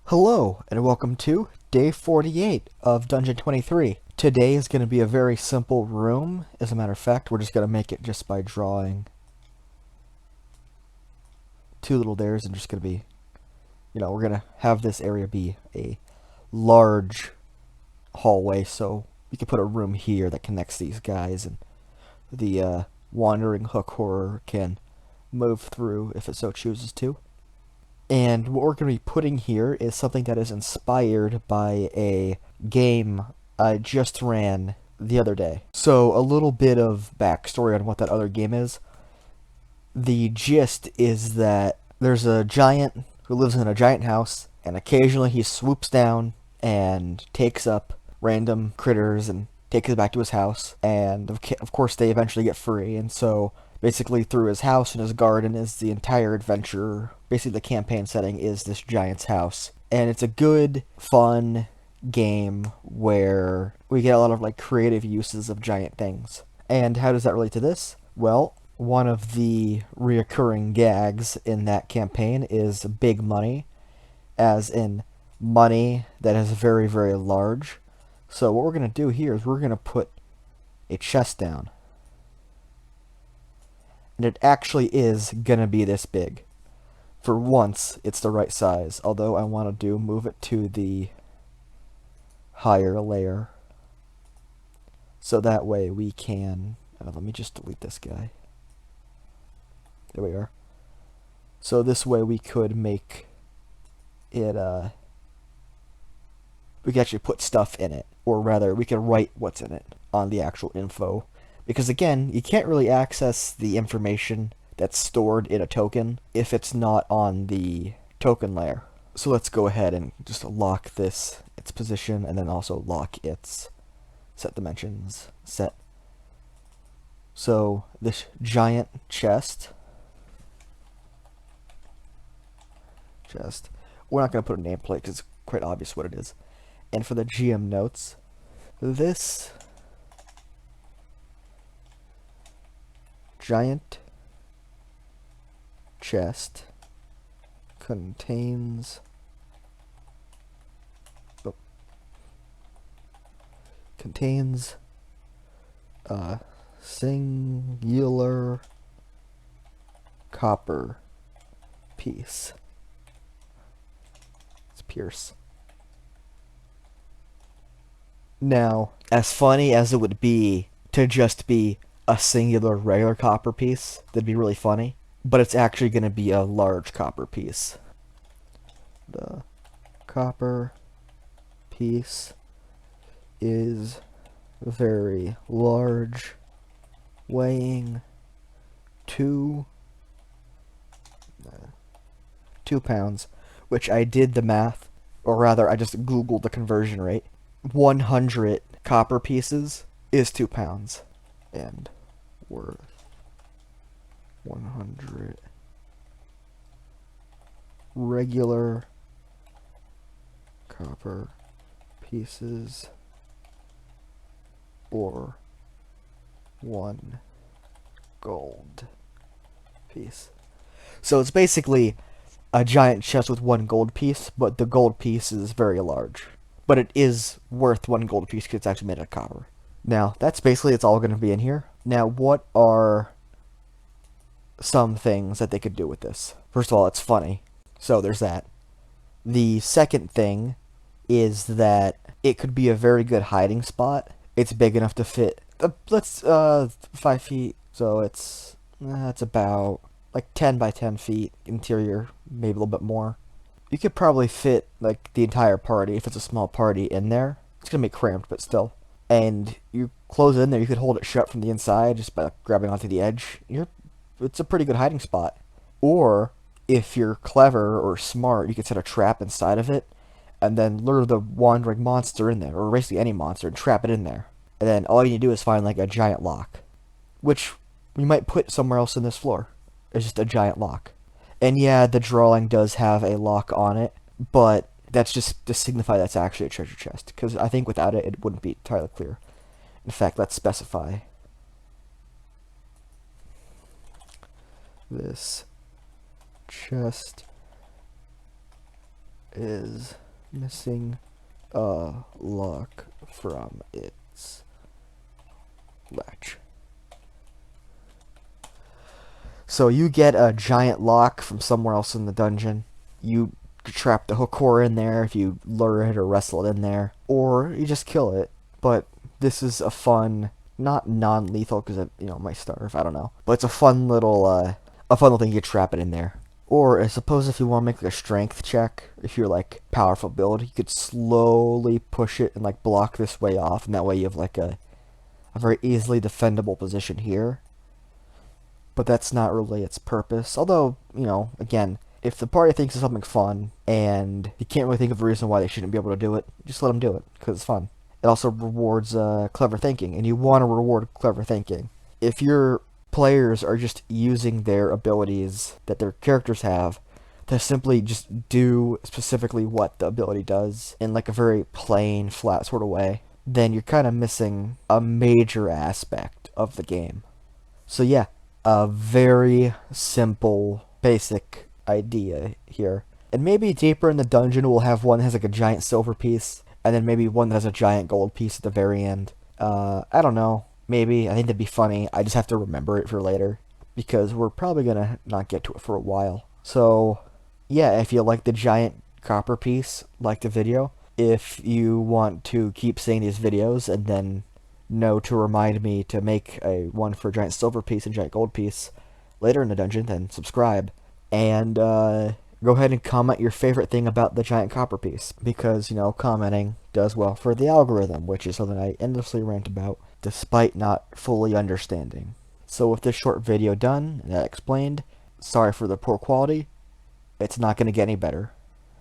Hello, and welcome to day 48 of Dungeon 23. Today is going to be a very simple room. As a matter of fact, we're just going to make it just by drawing two little dares and just going to be, we're going to have this area be a large hallway, so we can put a room here that connects these guys, and the wandering hook horror can move through if it so chooses to. And what we're going to be putting here is something that is inspired by a game I just ran the other day. So a little bit of backstory on what that other game is. The gist is that there's a giant who lives in a giant house, and occasionally he swoops down and takes up random critters and takes it back to his house. And of course they eventually get free, and so basically through his house and his garden is the entire adventure. Basically the campaign setting is this giant's house. And it's a good, fun game where we get a lot of creative uses of giant things. And how does that relate to this? Well, one of the reoccurring gags in that campaign is big money, as in money that is very, very large. So what we're going to do here is we're going to put a chest down. And it actually is going to be this big. For once, it's the right size, although I want to move it to the higher layer. So that way we can, let me just delete this guy. There we are. So this way we could make it, we could actually put stuff in it, or rather we could write what's in it on the actual info. Because again, you can't really access the information that's stored in a token if it's not on the token layer. So let's go ahead and just lock its position, and then also lock its set dimensions set. So this giant chest, we're not going to put a nameplate because it's quite obvious what it is. And for the GM notes, this giant chest contains a singular copper piece. It's Pierce. Now, as funny as it would be to just be a singular regular copper piece, that'd be really funny, but it's actually going to be a large copper piece. The copper piece is very large, weighing 2 pounds, which I did the math, or rather I just googled the conversion rate. 100 copper pieces is 2 pounds, and worth 100 regular copper pieces, or 1 gold piece. So it's basically a giant chest with 1 gold piece, but the gold piece is very large. But it is worth 1 gold piece because it's actually made of copper. Now, that's basically it's all going to be in here. Now, what are some things that they could do with this? First of all, it's funny. So there's that. The second thing is that it could be a very good hiding spot. It's big enough to fit, 5 feet. So it's about 10 by 10 feet interior, maybe a little bit more. You could probably fit the entire party if it's a small party in there. It's gonna be cramped, but still. And you close it in there, you could hold it shut from the inside just by grabbing onto the edge. It's a pretty good hiding spot. Or if you're clever or smart, you could set a trap inside of it and then lure the wandering monster in there, or basically any monster, and trap it in there. And then all you need to do is find a giant lock, which we might put somewhere else in this floor. It's just a giant lock. And yeah, the drawing does have a lock on it, but that's just to signify that's actually a treasure chest, because I think without it, it wouldn't be entirely clear. In fact, let's specify. This chest is missing a lock from its latch. So you get a giant lock from somewhere else in the dungeon. You trap the hook core in there if you lure it or wrestle it in there, or you just kill it. But this is a fun, not non-lethal because it might starve. I don't know, but it's a fun little thing you trap it in there. Or I suppose if you want to make like a strength check, if you're like powerful build, you could slowly push it and like block this way off, and that way you have like a very easily defendable position here. But that's not really its purpose. Although, again, if the party thinks it's something fun and you can't really think of a reason why they shouldn't be able to do it, just let them do it because it's fun. It also rewards clever thinking, and you want to reward clever thinking. If your players are just using their abilities that their characters have to simply just do specifically what the ability does in like a very plain, flat sort of way, then you're kind of missing a major aspect of the game. So yeah, a very simple, basic idea here. And maybe deeper in the dungeon we'll have one that has like a giant silver piece, and then maybe one that has a giant gold piece at the very end. I don't know. Maybe. I think that'd be funny. I just have to remember it for later, because we're probably gonna not get to it for a while. So, yeah, if you like the giant copper piece, like the video. If you want to keep seeing these videos and then know to remind me to make a one for a giant silver piece and giant gold piece later in the dungeon, then subscribe. And go ahead and comment your favorite thing about the giant copper piece, because, commenting does well for the algorithm, which is something I endlessly rant about, despite not fully understanding. So with this short video done, and that explained, sorry for the poor quality. It's not going to get any better.